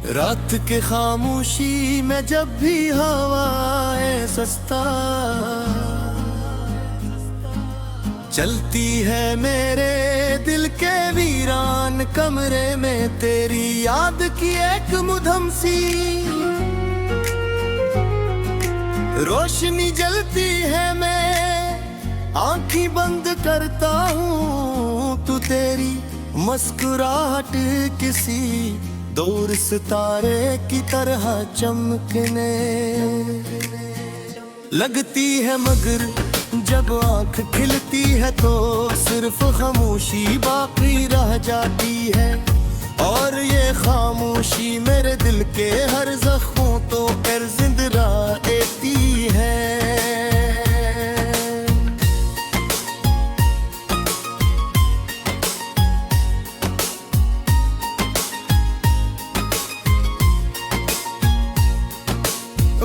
रात के खामोशी में जब भी हवाएं सस्ता चलती है मेरे दिल के वीरान कमरे में, तेरी याद की एक मुधम सी रोशनी जलती है। मैं आंखें बंद करता हूँ तू तेरी मुस्कुराहट किसी दूर सितारे की तरह चमकने लगती है, मगर जब आंख खिलती है तो सिर्फ खामोशी बाकी रह जाती है। और ये खामोशी मेरे दिल के हर जख्मों तो कर जिंदा देती है।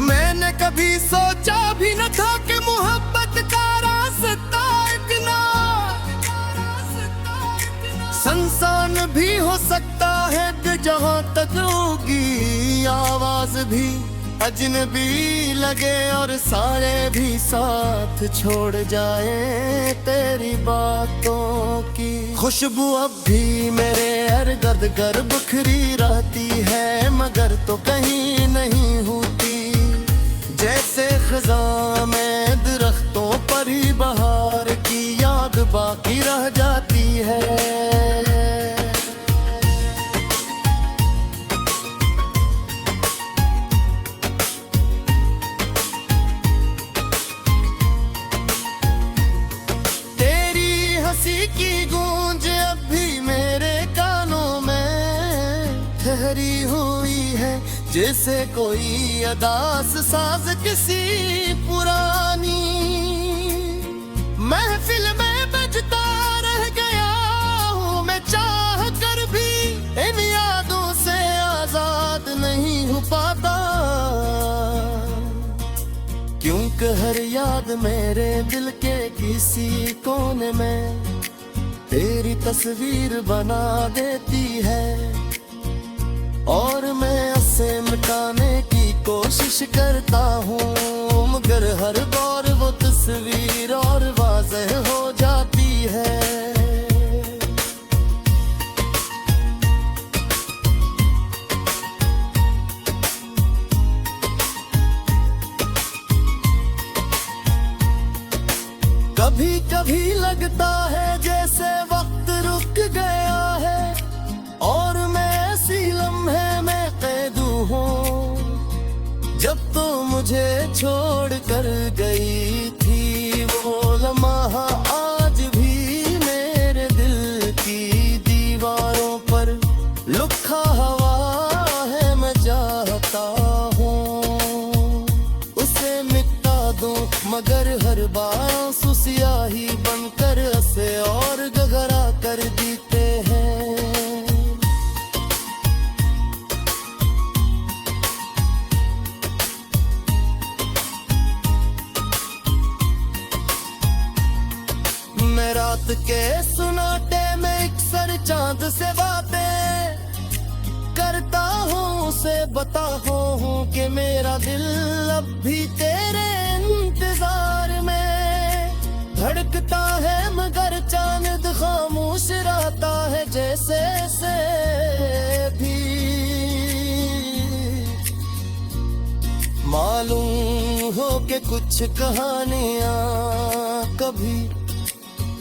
मैंने कभी सोचा भी न था कि मोहब्बत का रास्ता इतना संसान भी हो सकता है, कि जहां तक होगी आवाज भी अजनबी लगे और सारे भी साथ छोड़ जाए। तेरी बातों की खुशबू अब भी मेरे इर्द गिर्द बिखरी रहती है, मगर तो कहीं नहीं होती। जैसे खज़ां में दरख्तों पर ही बहार की याद बाकी रह जाती है। तेरी हंसी की गूंज अब भी मेरे कानों में ठहरी हुई है, जैसे कोई अदास साज किसी पुरानी महफिल में बजता रह गया हूँ मैं, चाह कर भी इन यादों से आजाद नहीं हो पाता। क्योंकि हर याद मेरे दिल के किसी कोने में तेरी तस्वीर बना देती है, और मैं उसे मिटाने की कोशिश करता हूँ, मगर हर बार वो तस्वीर और वाज़ेह हो जाती है। कभी कभी लगता है जैसे वक्त रुक गया है, और मैं ऐसी लम्हे में कैदू हूँ जब तो मुझे छोड़ कर गई थी। वो लम्हा आज भी मेरे दिल की दीवारों पर लिखा हुआ है, मैं चाहता हूँ उसे मिटा दूं, मगर हर बार आंसू स्याही बनकर उसे और गहरा कर देते हैं। मैं रात के सुनाटे में एक सर चांद से बातें करता हूँ, उसे बताता हूँ कि मेरा दिल अब भी तेरे इंतजार में धड़कता है, मगर चांद खामोश रहता है। जैसे से भी मालूम हो कि कुछ कहानियाँ कभी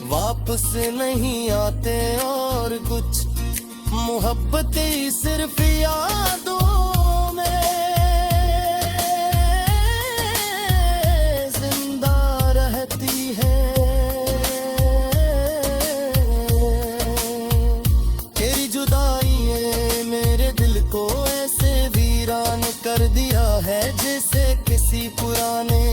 वापस नहीं आते, और कुछ मोहब्बतें सिर्फ यादों में जिंदा रहती है। तेरी जुदाई ने मेरे दिल को ऐसे वीरान कर दिया है, जैसे किसी पुराने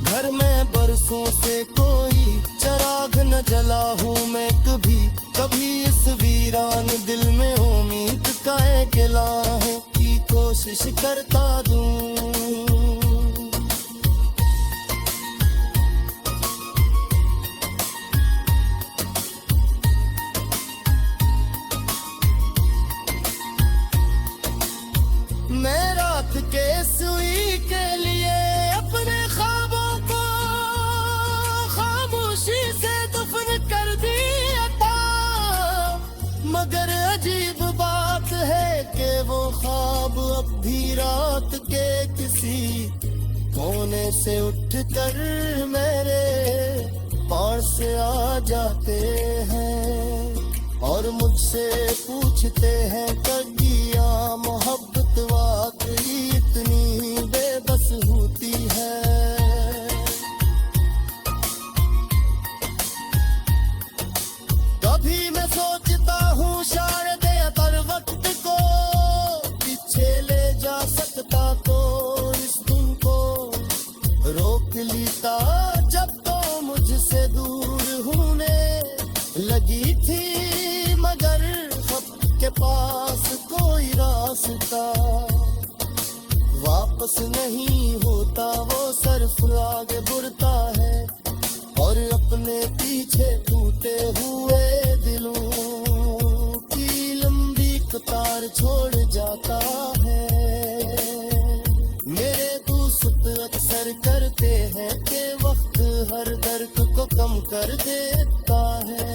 घर में बरसों से कोई चिराग न जला हूँ मैं कभी। कभी इस वीरान दिल में उम्मीद का एक लाहे की कोशिश करता दूं। हाथ के सुई के लिए अपने ख्वाबों को खामोशी से दफन कर दिया था। मगर अजीब बात है कि वो ख्वाब अब भी रात के किसी कोने से उठकर मेरे पास आ जाते हैं और मुझसे पूछते हैं कगिया मोहब्बत वाकई इतनी बेबस होती है। कभी मैं सोचता हूँ शायद अगर वक्त को पीछे ले जा सकता तो इस दिन को रोक लेता जब तो मुझसे दूर होने लगी थी। मगर खुद के पास कोई रास्ता वापस नहीं होता, वो सिर्फ आगे बढ़ता है और अपने पीछे टूटे हुए दिलों की लंबी कतार छोड़ जाता है। मेरे दोस्त अक्सर करते हैं कि वक्त हर दर्द को कम कर देता है,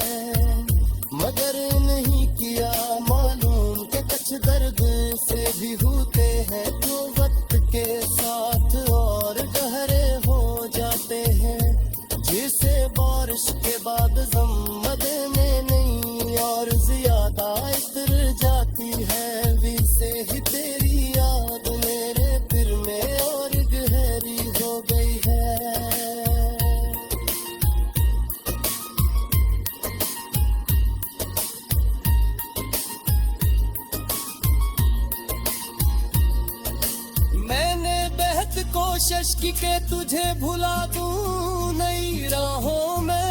मगर नहीं किया मालूम कि कुछ दर्द से भी होते हैं जो वक्त के साथ और गहरे हो जाते हैं। जिसे बारिश के बाद जम्मद में नहीं और ज्यादा इतर जाती है, वैसे ही तेरी याद मेरे दिल में और गहरी हो गई है। मैंने बेहद कोशिश की कि तुझे भुला दूं नई राहों में,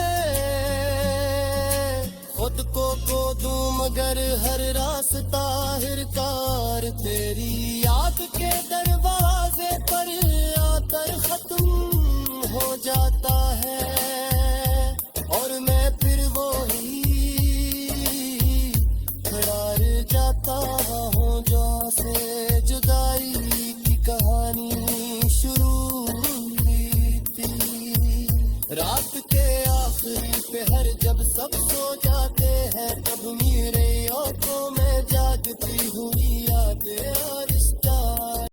खुद को खो दूं मगर हर रास्ता हिरकार तेरी याद के दरवाजे पर आकर खत्म हो जाता है और मैं फिर वो ही खड़ा रह जाता हूँ जैसे जुदाई की कहानी शुरू हुई थी। रात के आखिरी पहर जब सब सो